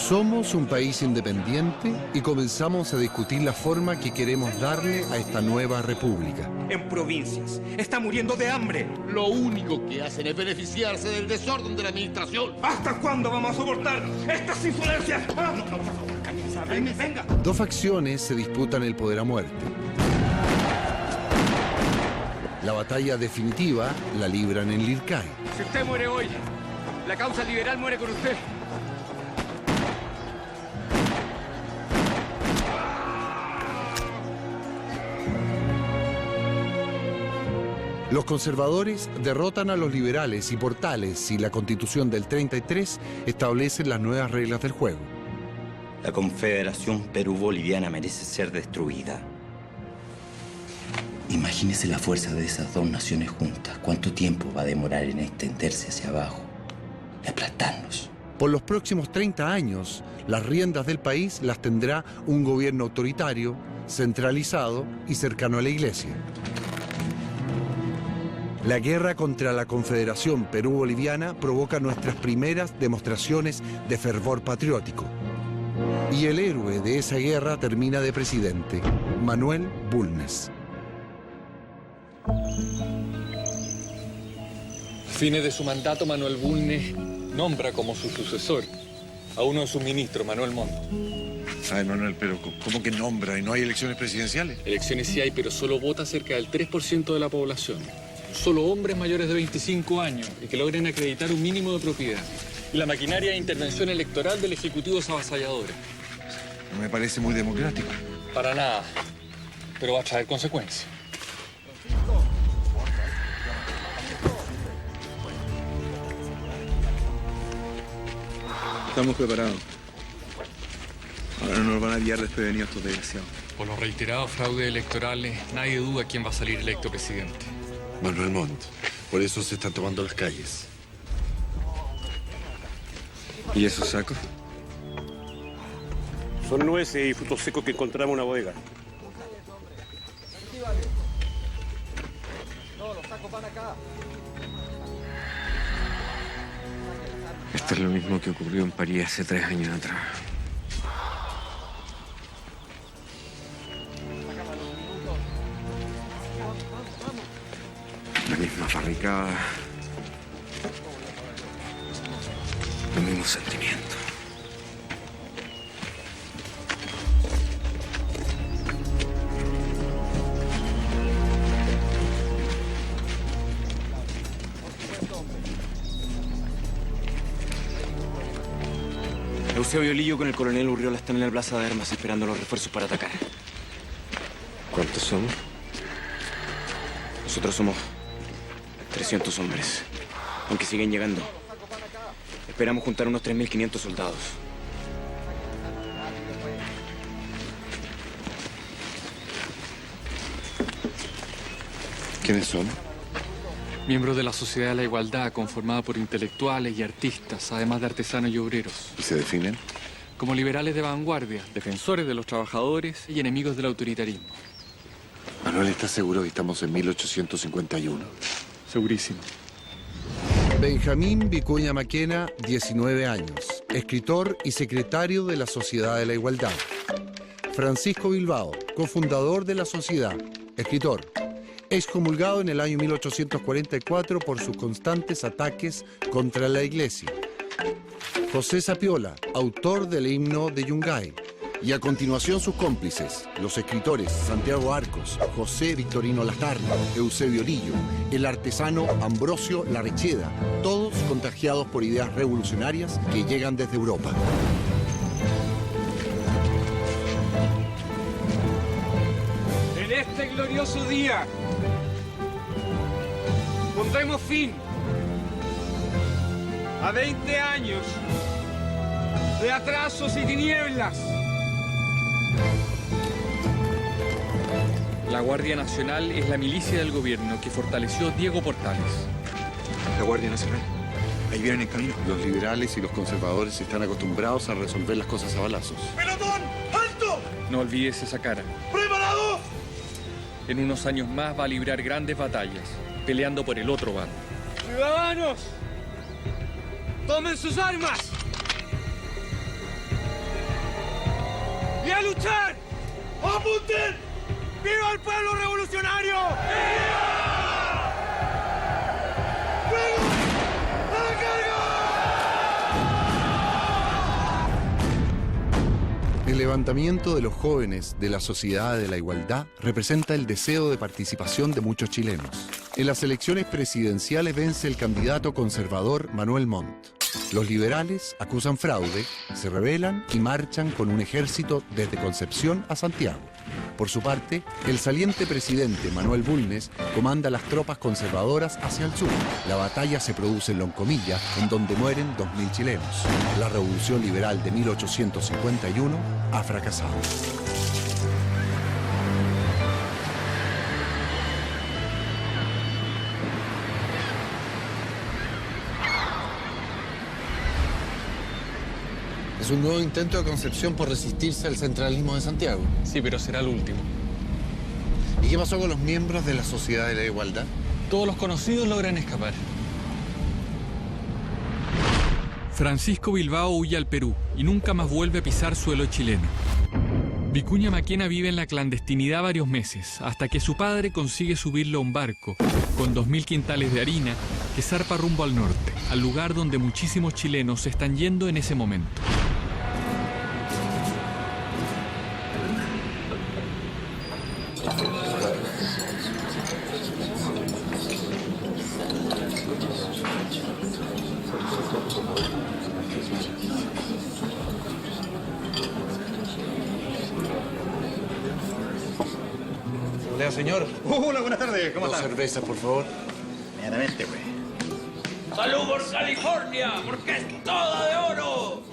Somos un país independiente y comenzamos a discutir la forma que queremos darle a esta nueva república. En provincias está muriendo de hambre. Lo único que hacen es beneficiarse del desorden de la administración. ¿Hasta cuándo vamos a soportar estas insolencias? Venga. Dos facciones se disputan el poder a muerte. La batalla definitiva la libran en Lircay. Si usted muere hoy, la causa liberal muere con usted. Los conservadores derrotan a los liberales y Portales y la Constitución del 33 establecen las nuevas reglas del juego. La Confederación Perú-Boliviana merece ser destruida. Imagínese la fuerza de esas dos naciones juntas. ¿Cuánto tiempo va a demorar en extenderse hacia abajo y aplastarnos? Por los próximos 30 años, las riendas del país las tendrá un gobierno autoritario, centralizado y cercano a la Iglesia. La guerra contra la Confederación Perú-Boliviana provoca nuestras primeras demostraciones de fervor patriótico. Y el héroe de esa guerra termina de presidente, Manuel Bulnes. A fines de su mandato, Manuel Bulnes nombra como su sucesor a uno de sus ministros, Manuel Montt. Ay, Manuel, pero ¿cómo que nombra y no hay elecciones presidenciales? Elecciones sí hay, pero solo vota cerca del 3% de la población. Solo hombres mayores de 25 años y que logren acreditar un mínimo de propiedad. Y la maquinaria de intervención electoral del Ejecutivo es avasalladora. No me parece muy democrático. Para nada, pero va a traer consecuencias. Estamos preparados. Ahora no nos van a pillar desprevenidos estos desgraciados. Por los reiterados fraudes electorales, nadie duda quién va a salir electo presidente. Manuel Montt. Por eso se están tomando las calles. ¿Y esos sacos? Son nueces y frutos secos que encontramos en una bodega. Esto es lo mismo que ocurrió en París hace 3 años atrás. La misma barricada. Los mismos sentimientos. Eusebio Lillo con el coronel Urriola están en la plaza de armas esperando los refuerzos para atacar. ¿Cuántos somos? Nosotros somos 300 hombres, aunque siguen llegando. Esperamos juntar unos 3.500 soldados. ¿Quiénes son? Miembros de la Sociedad de la Igualdad, conformada por intelectuales y artistas, además de artesanos y obreros. ¿Y se definen? Como liberales de vanguardia, defensores de los trabajadores y enemigos del autoritarismo. Manuel, ¿estás seguro que estamos en 1851? Segurísimo. Benjamín Vicuña Maquena, 19 años, escritor y secretario de la Sociedad de la Igualdad. Francisco Bilbao, cofundador de la sociedad, escritor. Excomulgado en el año 1844 por sus constantes ataques contra la Iglesia. José Sapiola, autor del himno de Yungay. Y a continuación sus cómplices, los escritores Santiago Arcos, José Victorino Lastarria, Eusebio Lillo, el artesano Ambrosio Larrecheda, todos contagiados por ideas revolucionarias que llegan desde Europa. En este glorioso día pondremos fin a 20 años de atrasos y tinieblas. La Guardia Nacional es la milicia del gobierno que fortaleció Diego Portales. La Guardia Nacional. Ahí vienen en camino. Los liberales y los conservadores están acostumbrados a resolver las cosas a balazos. ¡Pelotón! ¡Alto! No olvides esa cara. ¡Preparados! En unos años más va a librar grandes batallas, peleando por el otro bando. ¡Ciudadanos! ¡Tomen sus armas! ¡Y a luchar! ¡Apunten! ¡Viva el pueblo revolucionario! ¡Viva! ¡Fuego! ¡A la carga! El levantamiento de los jóvenes de la Sociedad de la Igualdad representa el deseo de participación de muchos chilenos. En las elecciones presidenciales vence el candidato conservador Manuel Montt. Los liberales acusan fraude, se rebelan y marchan con un ejército desde Concepción a Santiago. Por su parte, el saliente presidente Manuel Bulnes comanda las tropas conservadoras hacia el sur. La batalla se produce en Loncomilla, en donde mueren 2.000 chilenos. La revolución liberal de 1851 ha fracasado. Es un nuevo intento de Concepción por resistirse al centralismo de Santiago. Sí, pero será el último. ¿Y qué pasó con los miembros de la Sociedad de la Igualdad? Todos los conocidos logran escapar. Francisco Bilbao huye al Perú y nunca más vuelve a pisar suelo chileno. Vicuña Maquena vive en la clandestinidad varios meses, hasta que su padre consigue subirlo a un barco con 2.000 quintales de harina que zarpa rumbo al norte, al lugar donde muchísimos chilenos se están yendo en ese momento. Hola, señor. Hola, buenas tardes. ¿Cómo Dos están? cervezas, por favor. Inmediatamente, pues. ¡Salud por California! ¡Porque es toda de oro!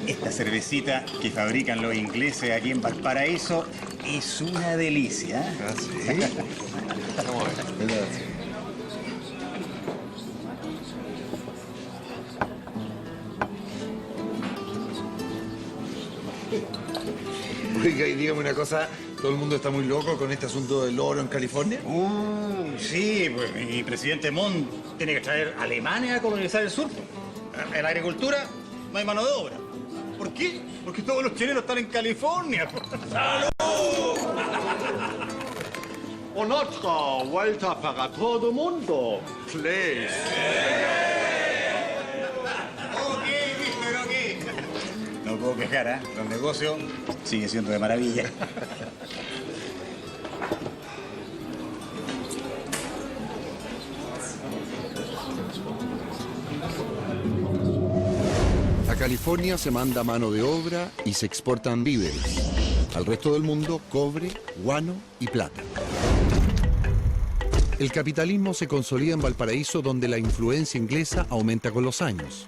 Esta cervecita que fabrican los ingleses aquí en Valparaíso es una delicia. Ah, sí. Vamos a ver. Gracias. Oiga, y dígame una cosa, ¿todo el mundo está muy loco con este asunto del oro en California? Sí, pues mi presidente Montt tiene que traer alemanes a colonizar el sur. En la agricultura no hay mano de obra. ¿Por qué? Porque todos los chilenos están en California. ¡Otra vuelta para todo el mundo! Please. Ok, mister, ok. No puedo quejar, ¿eh? Los negocios siguen siendo de maravilla. A California se manda mano de obra y se exportan víveres. Al resto del mundo, cobre, guano y plata. El capitalismo se consolida en Valparaíso, donde la influencia inglesa aumenta con los años.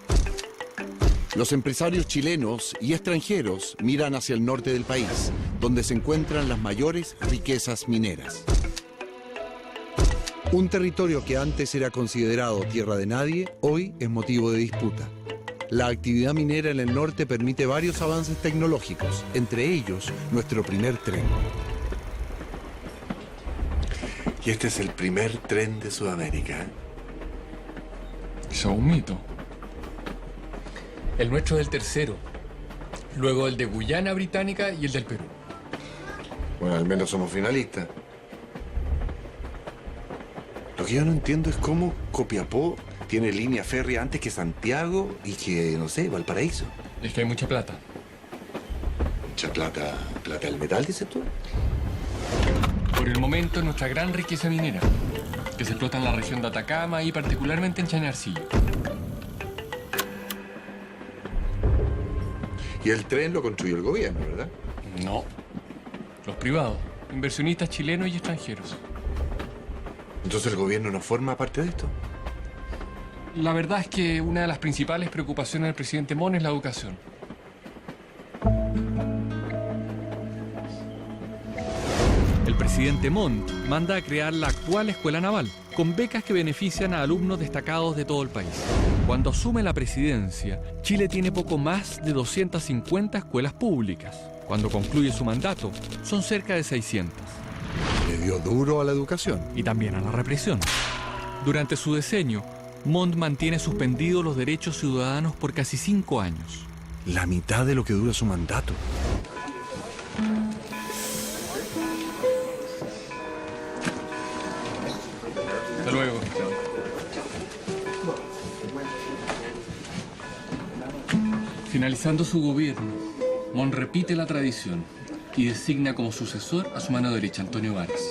Los empresarios chilenos y extranjeros miran hacia el norte del país, donde se encuentran las mayores riquezas mineras. Un territorio que antes era considerado tierra de nadie, hoy es motivo de disputa. La actividad minera en el norte permite varios avances tecnológicos, entre ellos nuestro primer tren. Y este es el primer tren de Sudamérica. Eso es un mito. El nuestro es el tercero. Luego el de Guyana Británica y el del Perú. Bueno, al menos somos finalistas. Lo que yo no entiendo es cómo Copiapó tiene línea férrea antes que Santiago y que, no sé, Valparaíso. Es que hay mucha plata. Mucha plata. ¿Plata del metal, dices tú? Por el momento es nuestra gran riqueza minera, que se explota en la región de Atacama y particularmente en Chañarcillo. Y el tren lo construyó el gobierno, ¿verdad? No. Los privados, inversionistas chilenos y extranjeros. Entonces el gobierno no forma parte de esto. La verdad es que una de las principales preocupaciones del presidente Montt es la educación. El presidente Montt manda a crear la actual Escuela Naval, con becas que benefician a alumnos destacados de todo el país. Cuando asume la presidencia, Chile tiene poco más de 250 escuelas públicas. Cuando concluye su mandato, son cerca de 600. Le dio duro a la educación. Y también a la represión. Durante su diseño, Montt mantiene suspendidos los derechos ciudadanos por casi 5 años. La mitad de lo que dura su mandato. Hasta luego. Finalizando su gobierno, Montt repite la tradición y designa como sucesor a su mano derecha, Antonio Varas.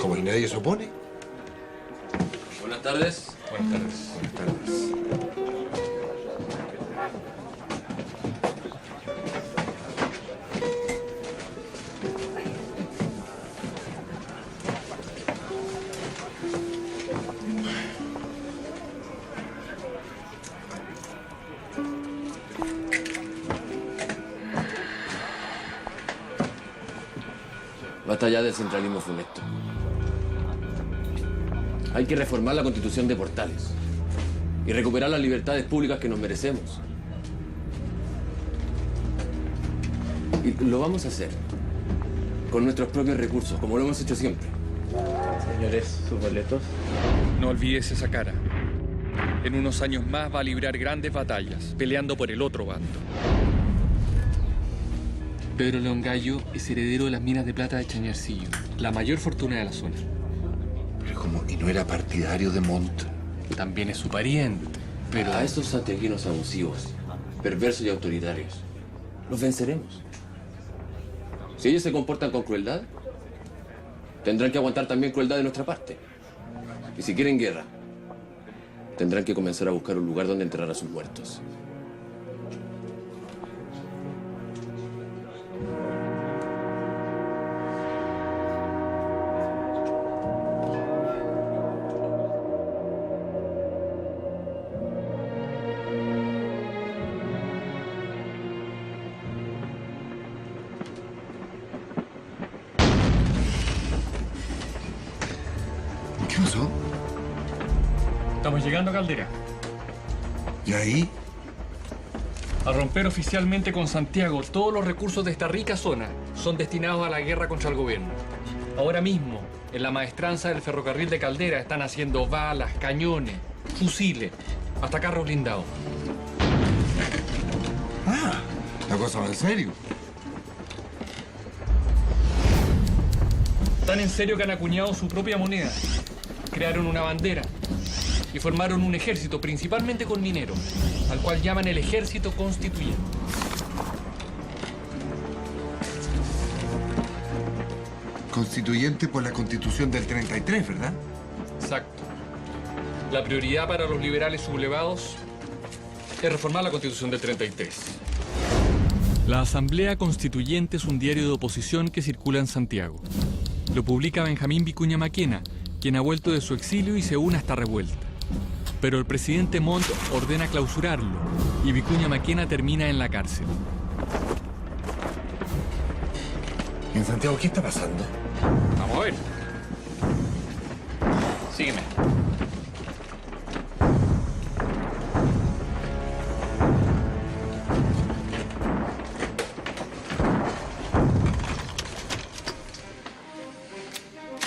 Como y nadie se opone. Buenas tardes. Buenas tardes. Buenas tardes. Basta ya del centralismo funesto. Hay que reformar la Constitución de Portales y recuperar las libertades públicas que nos merecemos. Y lo vamos a hacer con nuestros propios recursos, como lo hemos hecho siempre. Señores, sus boletos. No olvides esa cara. En unos años más va a librar grandes batallas, peleando por el otro bando. Pedro León Gallo es heredero de las minas de plata de Chañarcillo, la mayor fortuna de la zona. Pero como, ¿y no era partidario de Montt? También es su pariente, pero... A esos santiaguinos abusivos, perversos y autoritarios, los venceremos. Si ellos se comportan con crueldad, tendrán que aguantar también crueldad de nuestra parte. Y si quieren guerra, tendrán que comenzar a buscar un lugar donde enterrar a sus muertos. ¿Qué pasó? Estamos llegando a Caldera. ¿Y ahí? A romper oficialmente con Santiago, todos los recursos de esta rica zona son destinados a la guerra contra el gobierno. Ahora mismo, en la maestranza del ferrocarril de Caldera están haciendo balas, cañones, fusiles, hasta carros blindados. Ah, la cosa va en serio. Tan en serio que han acuñado su propia moneda. Crearon una bandera y formaron un ejército, principalmente con mineros, al cual llaman el Ejército Constituyente. Constituyente por la Constitución del 33, ¿verdad? Exacto. La prioridad para los liberales sublevados es reformar la Constitución del 33. La Asamblea Constituyente es un diario de oposición que circula en Santiago. Lo publica Benjamín Vicuña Maquena, quien ha vuelto de su exilio y se une a esta revuelta. Pero el presidente Montt ordena clausurarlo y Vicuña Maquena termina en la cárcel. ¿Y en Santiago qué está pasando? Vamos a ver. Sígueme.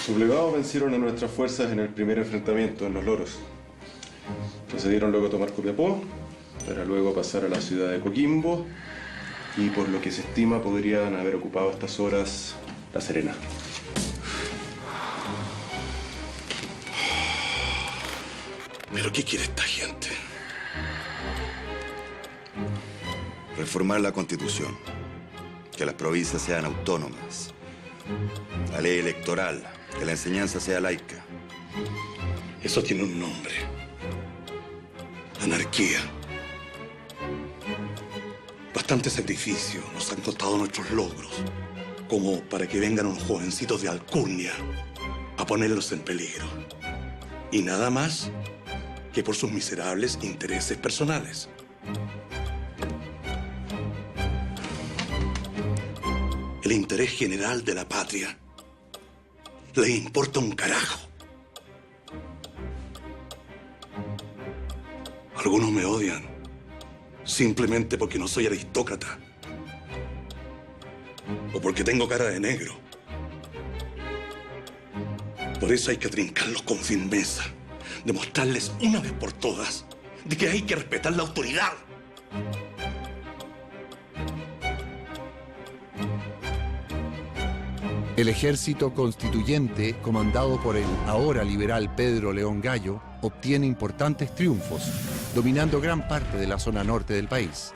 Sublevados vencieron a nuestras fuerzas en el primer enfrentamiento en Los Loros. Procedieron luego a tomar Copiapó, para luego pasar a la ciudad de Coquimbo y por lo que se estima podrían haber ocupado a estas horas La Serena. ¿Pero qué quiere esta gente? Reformar la Constitución, que las provincias sean autónomas, la ley electoral, que la enseñanza sea laica. Eso tiene un nombre. Anarquía. Bastante sacrificio nos han costado nuestros logros, como para que vengan unos jovencitos de alcurnia a ponerlos en peligro. Y nada más que por sus miserables intereses personales. El interés general de la patria le importa un carajo. Algunos me odian simplemente porque no soy aristócrata o porque tengo cara de negro. Por eso hay que trincarlos con firmeza, demostrarles una vez por todas de que hay que respetar la autoridad. El ejército constituyente, comandado por el ahora liberal Pedro León Gallo, obtiene importantes triunfos, dominando gran parte de la zona norte del país.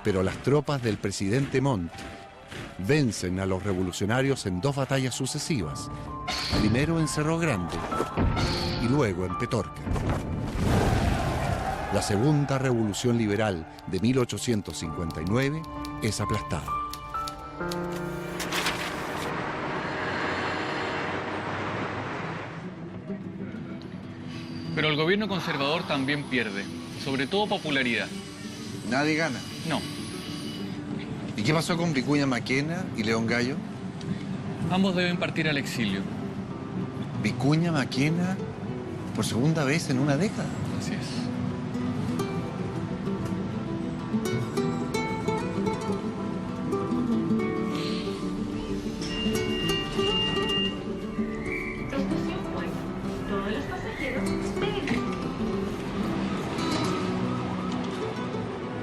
Pero las tropas del presidente Montt vencen a los revolucionarios en 2 batallas sucesivas, primero en Cerro Grande y luego en Petorca. La segunda revolución liberal de 1859 es aplastada. Pero el gobierno conservador también pierde, sobre todo popularidad. Nadie gana. No, ¿Y qué pasó con Vicuña Maquena y León Gallo? ambos deben partir al exilio. Vicuña Maquena por segunda vez en una década. Así es.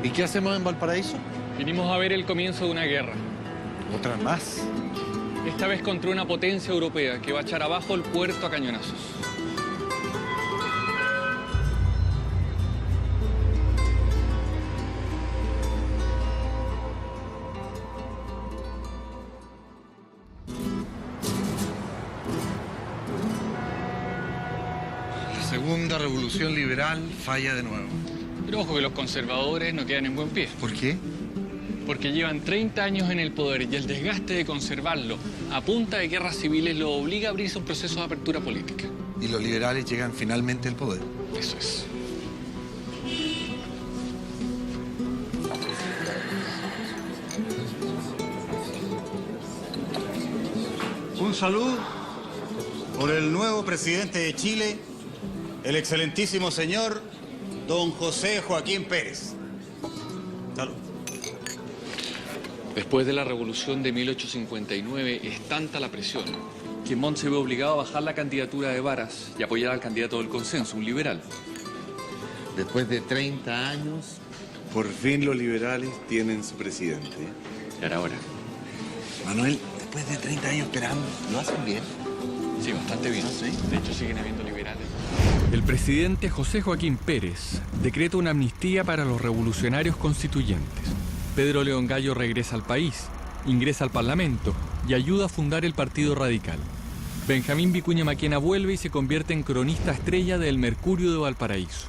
¿Y qué hacemos en Valparaíso? Vinimos a ver el comienzo de una guerra. Otra más. Esta vez contra una potencia europea que va a echar abajo el puerto a cañonazos. La segunda revolución liberal falla de nuevo. Pero ojo que los conservadores no quedan en buen pie. ¿Por qué? Porque llevan 30 años en el poder y el desgaste de conservarlo a punta de guerras civiles lo obliga a abrirse un proceso de apertura política. Y los liberales llegan finalmente al poder. Eso es. Un saludo por el nuevo presidente de Chile, el excelentísimo señor don José Joaquín Pérez. Salud. Después de la revolución de 1859 es tanta la presión que Montt se ve obligado a bajar la candidatura de Varas y apoyar al candidato del consenso, un liberal. Después de 30 años, por fin los liberales tienen su presidente. Y ahora. Manuel, después de 30 años esperando, ¿lo hacen bien? Sí, bastante bien. ¿Ah, sí? De hecho, siguen habiendo liberales. El presidente José Joaquín Pérez decreta una amnistía para los revolucionarios constituyentes. Pedro León Gallo regresa al país, ingresa al Parlamento y ayuda a fundar el Partido Radical. Benjamín Vicuña Maquena vuelve y se convierte en cronista estrella del Mercurio de Valparaíso.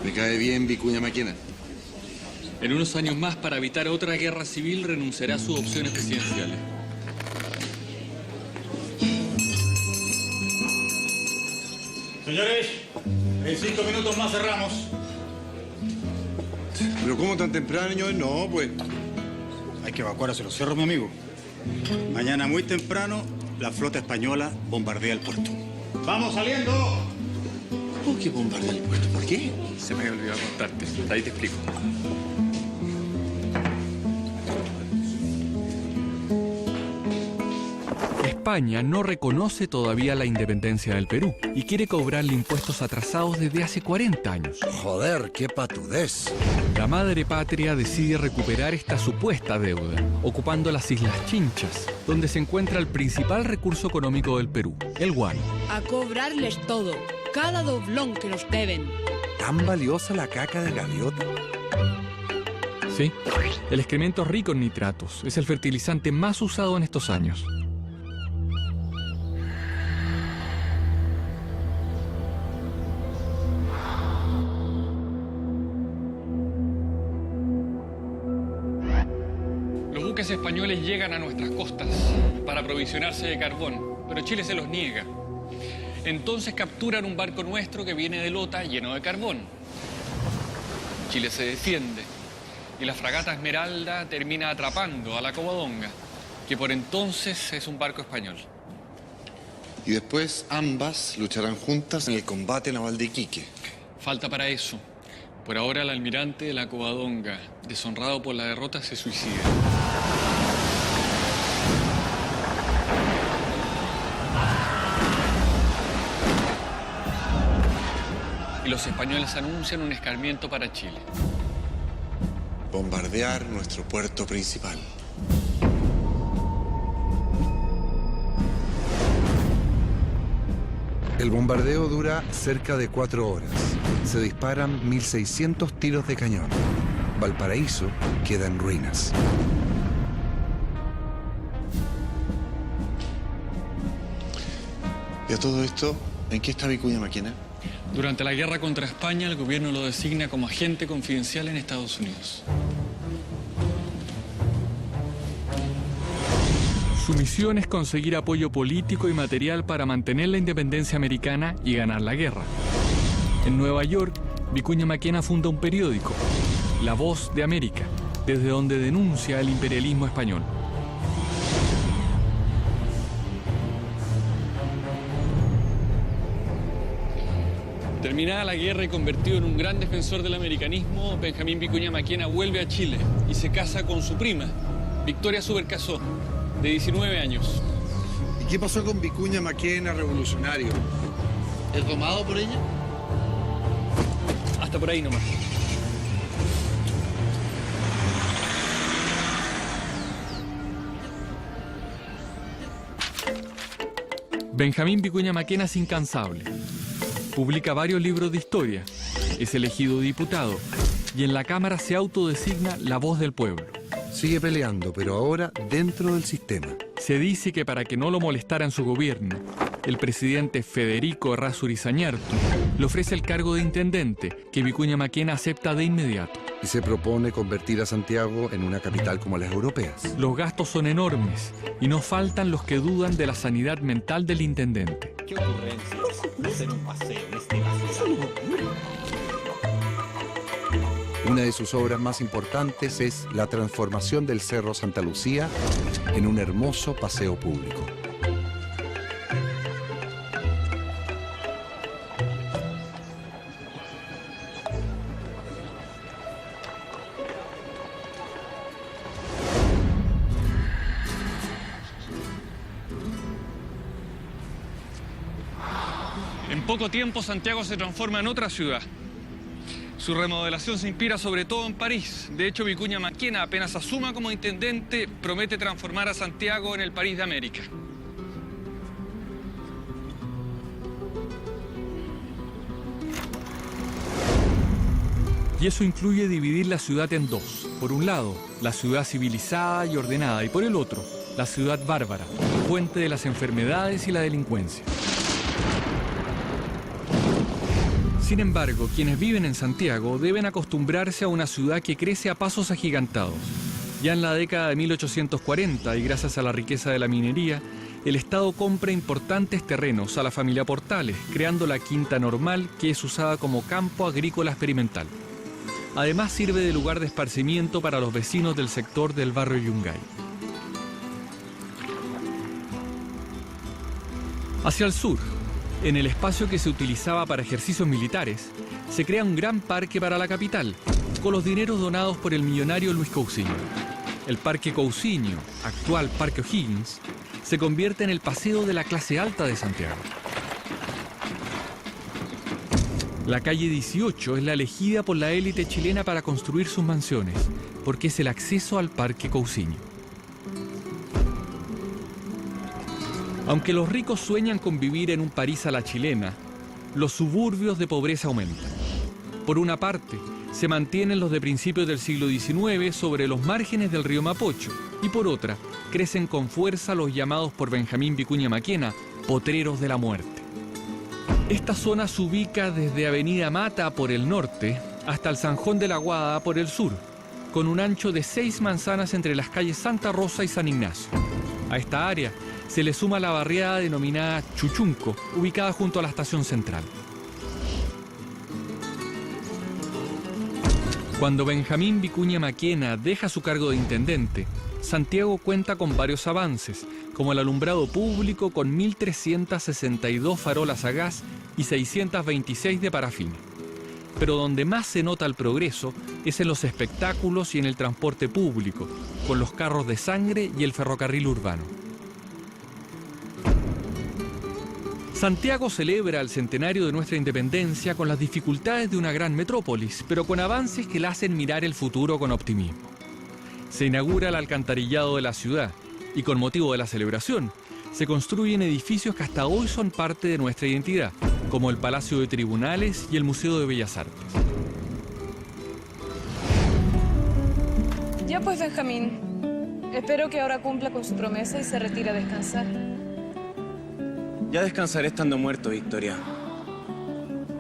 Me cae bien Vicuña Maquena. En unos años más, para evitar otra guerra civil, renunciará a sus opciones presidenciales. Señores, en 5 minutos más cerramos. ¿Pero cómo tan temprano? No, pues. Hay que evacuar hacia los cerros, mi amigo. Mañana muy temprano, la flota española bombardea el puerto. ¡Vamos saliendo! ¿Por qué bombardea el puerto? ¿Por qué? Se me había olvidado contarte. Ahí te explico. España no reconoce todavía la independencia del Perú y quiere cobrarle impuestos atrasados desde hace 40 años. Joder, qué patudez. La madre patria decide recuperar esta supuesta deuda, ocupando las Islas Chinchas, donde se encuentra el principal recurso económico del Perú, el guano. A cobrarles todo, cada doblón que nos deben. ¿Tan valiosa la caca de gaviota? Sí, el excremento rico en nitratos es el fertilizante más usado en estos años. Los buques españoles llegan a nuestras costas para aprovisionarse de carbón, pero Chile se los niega. Entonces capturan un barco nuestro que viene de Lota lleno de carbón. Chile se defiende y la fragata Esmeralda termina atrapando a la Covadonga, que por entonces es un barco español. Y después ambas lucharán juntas en el combate naval de Iquique. Falta para eso. Por ahora el almirante de la Covadonga, deshonrado por la derrota, se suicida. Y los españoles anuncian un escarmiento para Chile. Bombardear nuestro puerto principal. El bombardeo dura cerca de 4 horas. Se disparan 1.600 tiros de cañón. Valparaíso queda en ruinas. Y a todo esto, ¿en qué está Vicuña Maquena? Durante la guerra contra España, el gobierno lo designa como agente confidencial en Estados Unidos. Su misión es conseguir apoyo político y material para mantener la independencia americana y ganar la guerra. En Nueva York, Vicuña Maquena funda un periódico, La Voz de América, desde donde denuncia el imperialismo español. Terminada la guerra y convertido en un gran defensor del americanismo, Benjamín Vicuña Maquena vuelve a Chile y se casa con su prima, Victoria Subercaseaux, de 19 años. ¿Y qué pasó con Vicuña Maquena, revolucionario? ¿Es domado por ella? Hasta por ahí nomás. Benjamín Vicuña Maquena es incansable. Publica varios libros de historia, es elegido diputado y en la Cámara se autodesigna la voz del pueblo. Sigue peleando, pero ahora dentro del sistema. Se dice que para que no lo molestara en su gobierno, el presidente Federico Errázuriz Añartu le ofrece el cargo de intendente, que Vicuña Maquena acepta de inmediato. Y se propone convertir a Santiago en una capital como las europeas. Los gastos son enormes y no faltan los que dudan de la sanidad mental del intendente. ¿Qué ocurrencia es hacer un paseo en este vacío? Una de sus obras más importantes es la transformación del Cerro Santa Lucía en un hermoso paseo público. En poco tiempo, Santiago se transforma en otra ciudad. Su remodelación se inspira sobre todo en París. De hecho, Vicuña Maquena, apenas asuma como intendente, promete transformar a Santiago en el París de América. Y eso incluye dividir la ciudad en dos. Por un lado, la ciudad civilizada y ordenada, y por el otro, la ciudad bárbara, fuente de las enfermedades y la delincuencia. Sin embargo, quienes viven en Santiago deben acostumbrarse a una ciudad que crece a pasos agigantados. Ya en la década de 1840, y gracias a la riqueza de la minería, el Estado compra importantes terrenos a la familia Portales, creando la Quinta Normal, que es usada como campo agrícola experimental. Además, sirve de lugar de esparcimiento para los vecinos del sector del barrio Yungay. Hacia el sur, en el espacio que se utilizaba para ejercicios militares, se crea un gran parque para la capital, con los dineros donados por el millonario Luis Cousiño. El Parque Cousiño, actual Parque O'Higgins, se convierte en el paseo de la clase alta de Santiago. La calle 18 es la elegida por la élite chilena para construir sus mansiones, porque es el acceso al Parque Cousiño. Aunque los ricos sueñan con vivir en un París a la chilena, los suburbios de pobreza aumentan. Por una parte, se mantienen los de principios del siglo XIX sobre los márgenes del río Mapocho, y por otra, crecen con fuerza los llamados por Benjamín Vicuña Maquena potreros de la muerte. Esta zona se ubica desde Avenida Mata por el norte hasta el Zanjón de la Guada por el sur, con un ancho de 6 manzanas entre las calles Santa Rosa y San Ignacio. A esta área se le suma la barriada denominada Chuchunco, ubicada junto a la estación central. Cuando Benjamín Vicuña Maquena deja su cargo de intendente, Santiago cuenta con varios avances, como el alumbrado público con 1.362 farolas a gas y 626 de parafina. pero donde más se nota el progreso es en los espectáculos y en el transporte público, con los carros de sangre y el ferrocarril urbano. Santiago celebra el centenario de nuestra independencia con las dificultades de una gran metrópolis, pero con avances que la hacen mirar el futuro con optimismo. Se inaugura el alcantarillado de la ciudad y con motivo de la celebración se construyen edificios que hasta hoy son parte de nuestra identidad, como el Palacio de Tribunales y el Museo de Bellas Artes. Ya pues, Benjamín, espero que ahora cumpla con su promesa y se retire a descansar. Ya descansaré estando muerto, Victoria.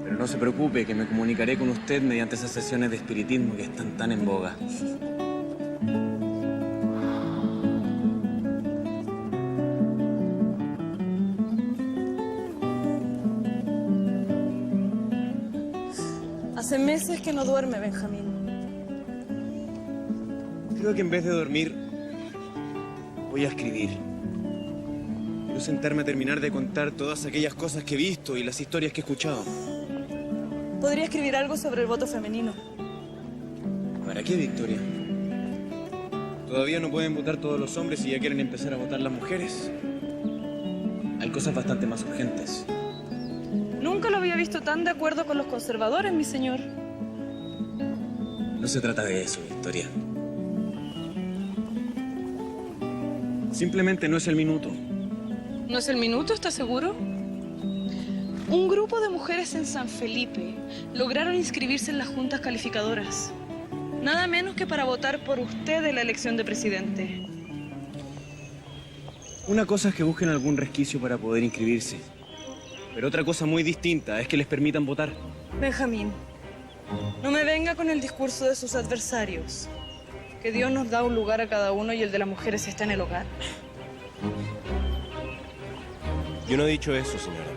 Pero no se preocupe, que me comunicaré con usted mediante esas sesiones de espiritismo que están tan en boga. Hace meses que no duerme, Benjamín. Creo que en vez de dormir, voy a escribir. Quiero sentarme a terminar de contar todas aquellas cosas que he visto y las historias que he escuchado. Podría escribir algo sobre el voto femenino. ¿Para qué, Victoria? Todavía no pueden votar todos los hombres y ya quieren empezar a votar las mujeres. Hay cosas bastante más urgentes. Nunca lo había visto tan de acuerdo con los conservadores, mi señor. No se trata de eso, Victoria. Simplemente no es el minuto. ¿No es el minuto, está seguro? Un grupo de mujeres en San Felipe lograron inscribirse en las juntas calificadoras. Nada menos que para votar por usted en la elección de presidente. Una cosa es que busquen algún resquicio para poder inscribirse. Pero otra cosa muy distinta es que les permitan votar. Benjamín, no me venga con el discurso de sus adversarios. Que Dios nos da un lugar a cada uno y el de las mujeres está en el hogar. Yo no he dicho eso, señora.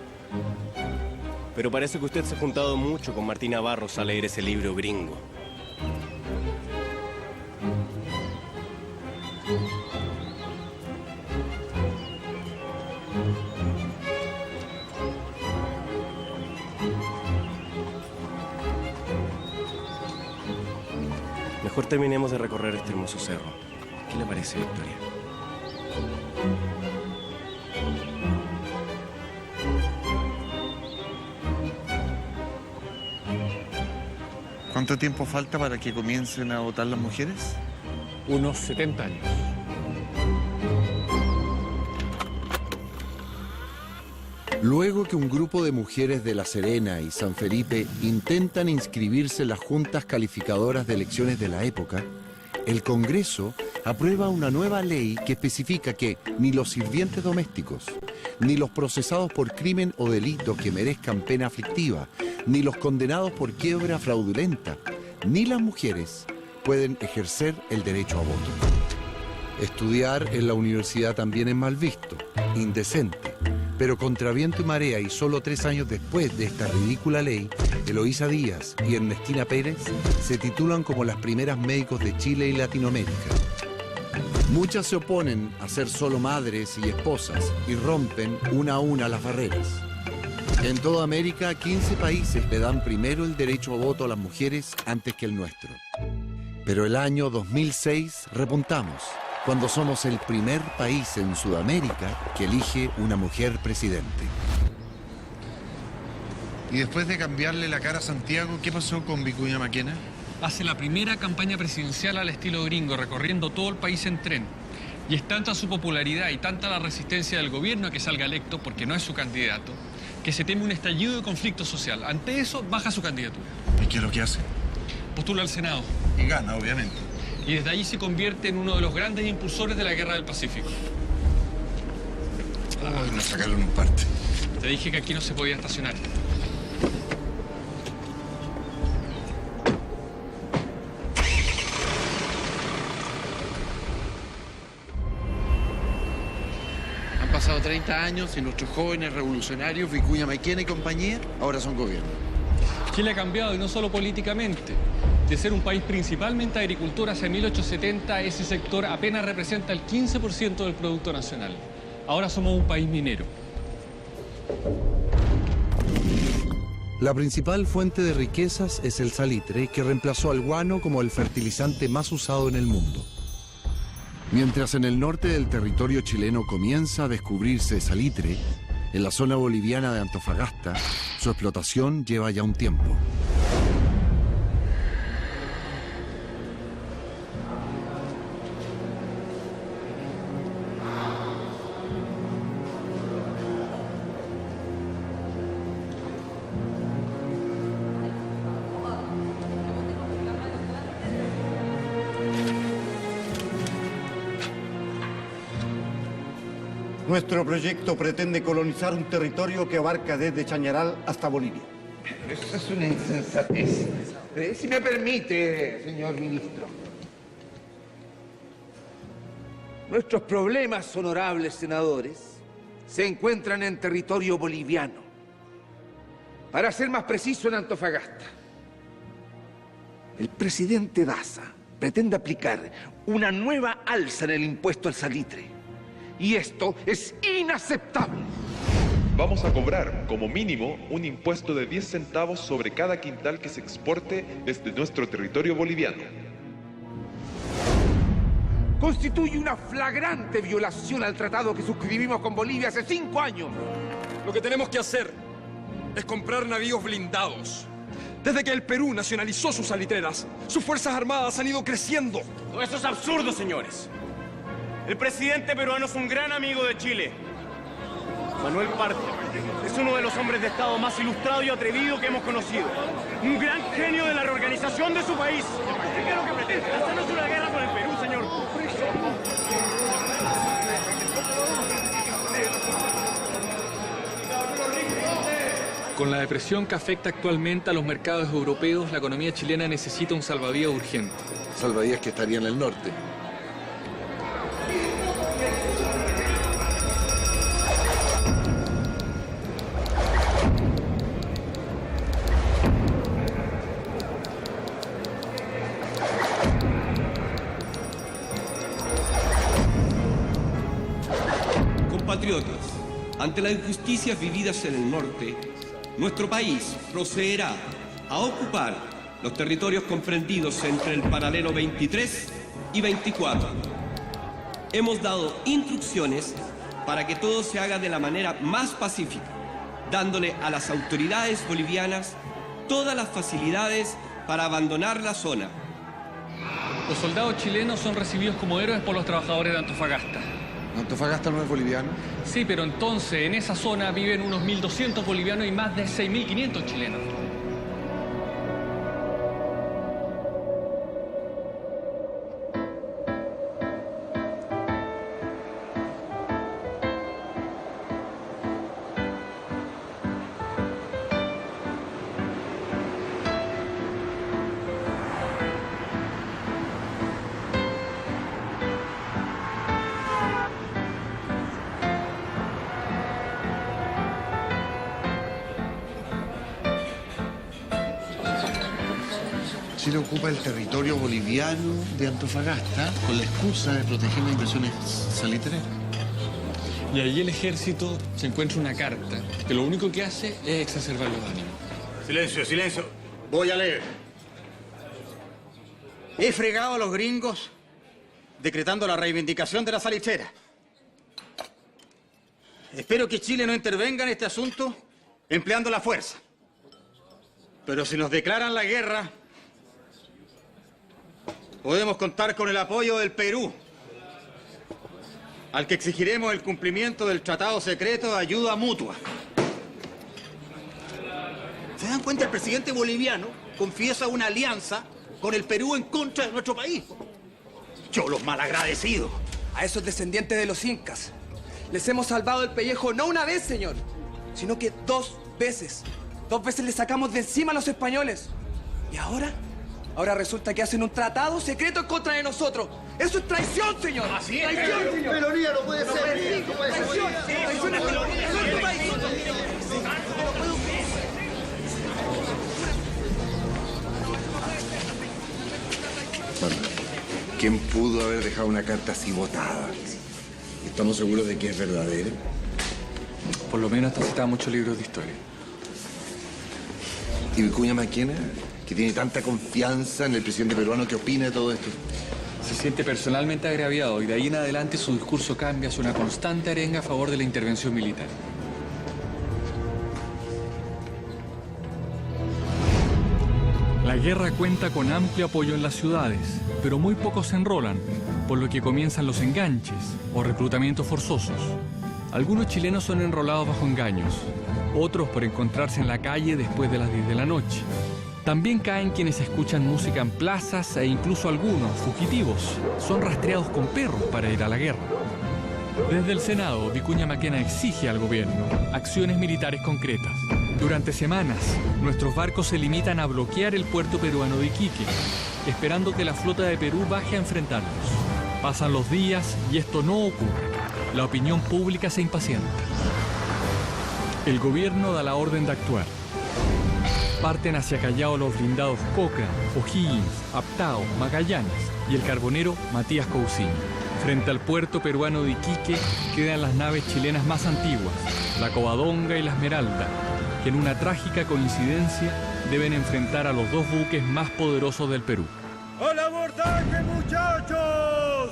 Pero parece que usted se ha juntado mucho con Martina Barros a leer ese libro gringo. Mejor terminemos de recorrer este hermoso cerro. ¿Qué le parece, Victoria? ¿Cuánto tiempo falta para que comiencen a votar las mujeres? Unos 70 años. Luego que un grupo de mujeres de La Serena y San Felipe intentan inscribirse en las juntas calificadoras de elecciones de la época, el Congreso aprueba una nueva ley que especifica que ni los sirvientes domésticos, ni los procesados por crimen o delito que merezcan pena aflictiva, ni los condenados por quiebra fraudulenta, ni las mujeres pueden ejercer el derecho a voto. Estudiar en la universidad también es mal visto, indecente. Pero contra viento y marea y solo 3 años después de esta ridícula ley, Eloísa Díaz y Ernestina Pérez se titulan como las primeras médicos de Chile y Latinoamérica. Muchas se oponen a ser solo madres y esposas y rompen una a una las barreras. En toda América, 15 países le dan primero el derecho a voto a las mujeres antes que el nuestro. Pero el año 2006 repuntamos, cuando somos el primer país en Sudamérica que elige una mujer presidente. Y después de cambiarle la cara a Santiago, ¿qué pasó con Vicuña Maquena? Hace la primera campaña presidencial al estilo gringo, recorriendo todo el país en tren. Y es tanta su popularidad y tanta la resistencia del gobierno a que salga electo, porque no es su candidato, que se teme un estallido de conflicto social. Ante eso, baja su candidatura. ¿Y qué es lo que hace? Postula al Senado. Y gana, obviamente. Y desde allí se convierte en uno de los grandes impulsores de la Guerra del Pacífico. Nos sacaron un parte. Te dije que aquí no se podía estacionar. Han pasado 30 años y nuestros jóvenes revolucionarios, Vicuña Maquena y compañía, ahora son gobierno. Chile ha cambiado, y no solo políticamente. De ser un país principalmente agricultor hacia 1870, ese sector apenas representa el 15% del Producto Nacional. Ahora somos un país minero. La principal fuente de riquezas es el salitre, que reemplazó al guano como el fertilizante más usado en el mundo. Mientras en el norte del territorio chileno comienza a descubrirse salitre, en la zona boliviana de Antofagasta, su explotación lleva ya un tiempo. Nuestro proyecto pretende colonizar un territorio que abarca desde Chañaral hasta Bolivia. Eso es una insensatez. Si me permite, señor ministro. Nuestros problemas, honorables senadores, se encuentran en territorio boliviano. Para ser más preciso, en Antofagasta. El presidente Daza pretende aplicar una nueva alza en el impuesto al salitre. Y esto es inaceptable. Vamos a cobrar, como mínimo, un impuesto de 10 centavos sobre cada quintal que se exporte desde nuestro territorio boliviano. Constituye una flagrante violación al tratado que suscribimos con Bolivia hace 5 años. Lo que tenemos que hacer es comprar navíos blindados. Desde que el Perú nacionalizó sus salitreras, sus fuerzas armadas han ido creciendo. Todo eso es absurdo, señores. El presidente peruano es un gran amigo de Chile. Manuel Parte es uno de los hombres de Estado más ilustrado y atrevido que hemos conocido. Un gran genio de la reorganización de su país. ¿Qué es lo que pretende? Hacernos una guerra con el Perú, señor. Con la depresión que afecta actualmente a los mercados europeos, la economía chilena necesita un salvavidas urgente. Salvavidas que estaría en el norte. Compatriotas, ante las injusticias vividas en el norte, nuestro país procederá a ocupar los territorios comprendidos entre el paralelo 23 y 24. Hemos dado instrucciones para que todo se haga de la manera más pacífica, dándole a las autoridades bolivianas todas las facilidades para abandonar la zona. Los soldados chilenos son recibidos como héroes por los trabajadores de Antofagasta. ¿Antofagasta no es boliviano? Sí, pero entonces en esa zona viven unos 1.200 bolivianos y más de 6.500 chilenos. Chile ocupa el territorio boliviano de Antofagasta con la excusa de proteger las inversiones salitreras. Y ahí el ejército se encuentra una carta que lo único que hace es exacerbar los ánimos. Silencio, silencio. Voy a leer. He fregado a los gringos decretando la reivindicación de la salitrera. Espero que Chile no intervenga en este asunto empleando la fuerza. Pero si nos declaran la guerra, podemos contar con el apoyo del Perú, al que exigiremos el cumplimiento del tratado secreto de ayuda mutua. ¿Se dan cuenta? El presidente boliviano confiesa una alianza con el Perú en contra de nuestro país. Yo, los malagradecidos. A esos descendientes de los incas les hemos salvado el pellejo no una vez, señor, sino que 2 veces. 2 veces les sacamos de encima a los españoles. ¿Y ahora? Ahora resulta que hacen un tratado secreto en contra de nosotros. ¡Eso es traición, señor! Así es. ¡Traición, señor! Felonía no puede ser. No puede ser. ¡Traición! ¡Traición es felonía! Bueno, ¿quién pudo haber dejado una carta así botada? ¿Estamos seguros de que es verdadera? Por lo menos está citada en muchos libros de historia. Y Vicuña Maquena, que tiene tanta confianza en el presidente peruano, ¿qué opina de todo esto? Se siente personalmente agraviado y de ahí en adelante su discurso cambia hacia una constante arenga a favor de la intervención militar. La guerra cuenta con amplio apoyo en las ciudades, pero muy pocos se enrolan, por lo que comienzan los enganches o reclutamientos forzosos. Algunos chilenos son enrolados bajo engaños, otros por encontrarse en la calle después de las 10 de la noche. También caen quienes escuchan música en plazas e incluso algunos, fugitivos, son rastreados con perros para ir a la guerra. Desde el Senado, Vicuña Maquena exige al gobierno acciones militares concretas. Durante semanas, nuestros barcos se limitan a bloquear el puerto peruano de Iquique, esperando que la flota de Perú baje a enfrentarlos. Pasan los días y esto no ocurre. La opinión pública se impacienta. El gobierno da la orden de actuar. Parten hacia Callao los blindados Cochrane, O'Higgins, Aptao, Magallanes y el carbonero Matías Cousiño. Frente al puerto peruano de Iquique quedan las naves chilenas más antiguas, la Covadonga y la Esmeralda, que en una trágica coincidencia deben enfrentar a los dos buques más poderosos del Perú. ¡Al abordaje, muchachos!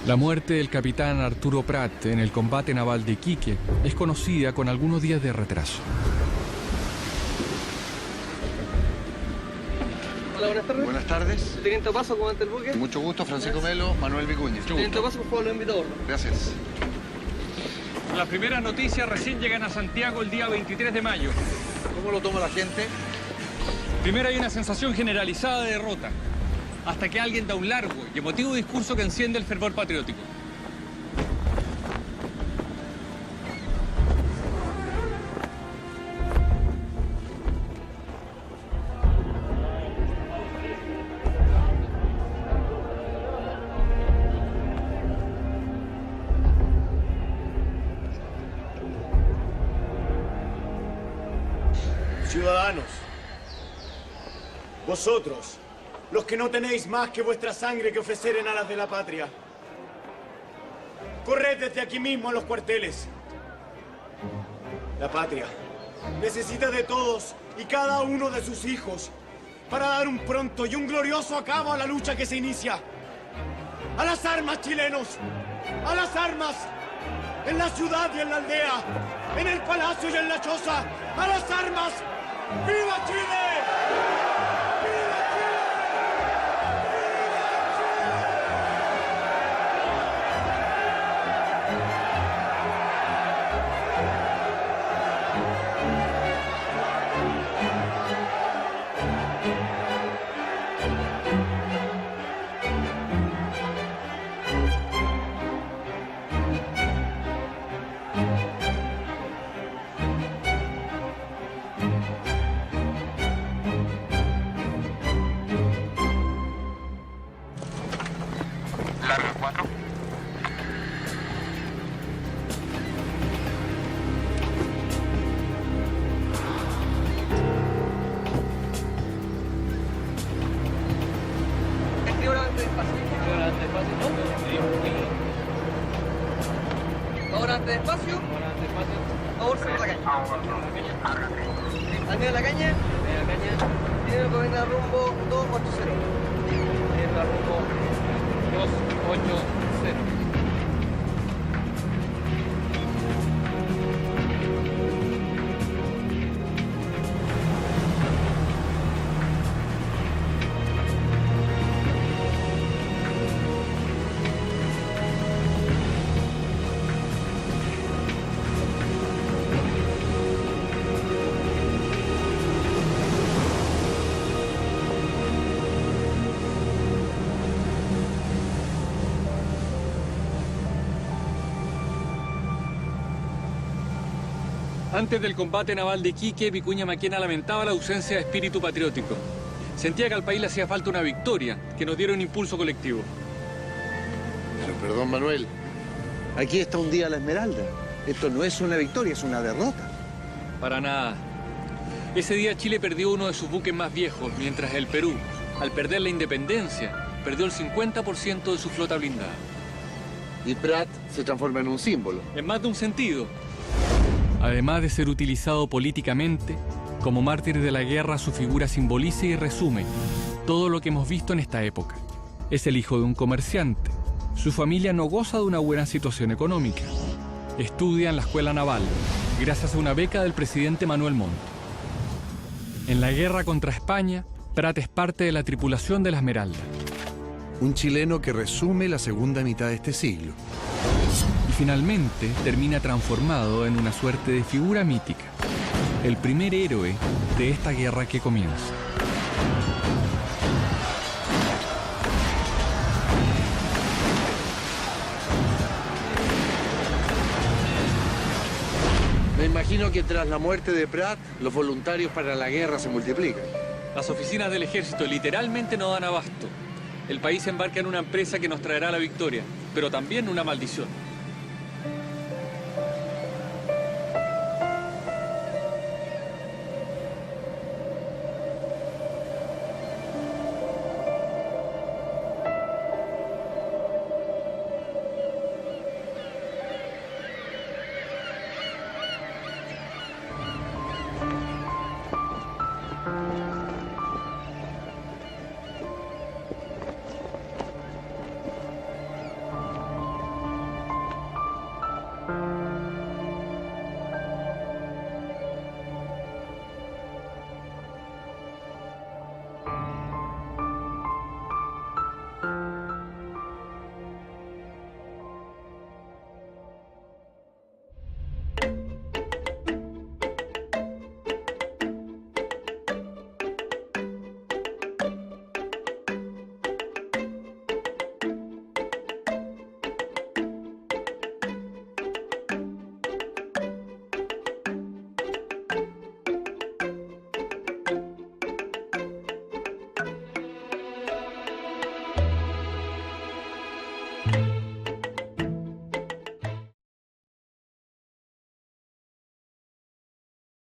La muerte del capitán Arturo Prat en el combate naval de Iquique es conocida con algunos días de retraso. Hola, buenas tardes. Buenas tardes. Teniente Paso, comandante del buque. Mucho gusto, Francisco Melo, Manuel Vicuña. Teniente Paso, por favor, lo invito a bordo. Gracias. Las primeras noticias recién llegan a Santiago el día 23 de mayo. ¿Cómo lo toma la gente? Primero hay una sensación generalizada de derrota, hasta que alguien da un largo y emotivo discurso que enciende el fervor patriótico. Ciudadanos, vosotros, los que no tenéis más que vuestra sangre que ofrecer en aras de la patria, corred desde aquí mismo a los cuarteles. La patria necesita de todos y cada uno de sus hijos para dar un pronto y un glorioso acabo a la lucha que se inicia. ¡A las armas, chilenos! ¡A las armas! En la ciudad y en la aldea, en el palacio y en la choza, ¡a las armas! ¡Viva Chile! Larga 4. Ahora antes despacio. Ahora cerrar la caña. Al medio de la caña. Tiene que venir a rumbo 280. Viene a rumbo 280. Antes del combate naval de Iquique, Vicuña Maquena lamentaba la ausencia de espíritu patriótico. Sentía que al país le hacía falta una victoria, que nos diera un impulso colectivo. Pero perdón, Manuel, aquí está hundida la Esmeralda. Esto no es una victoria, es una derrota. Para nada. Ese día Chile perdió uno de sus buques más viejos, mientras el Perú, al perder la independencia, perdió el 50% de su flota blindada. Y Prat se transforma en un símbolo. En más de un sentido. Además de ser utilizado políticamente, como mártir de la guerra, su figura simboliza y resume todo lo que hemos visto en esta época. Es el hijo de un comerciante. Su familia no goza de una buena situación económica. Estudia en la escuela naval, gracias a una beca del presidente Manuel Montt. En la guerra contra España, Prat es parte de la tripulación de la Esmeralda. Un chileno que resume la segunda mitad de este siglo. Y finalmente termina transformado en una suerte de figura mítica, el primer héroe de esta guerra que comienza. Me imagino que tras la muerte de Prat, los voluntarios para la guerra se multiplican. Las oficinas del ejército literalmente no dan abasto. El país embarca en una empresa que nos traerá la victoria, pero también una maldición.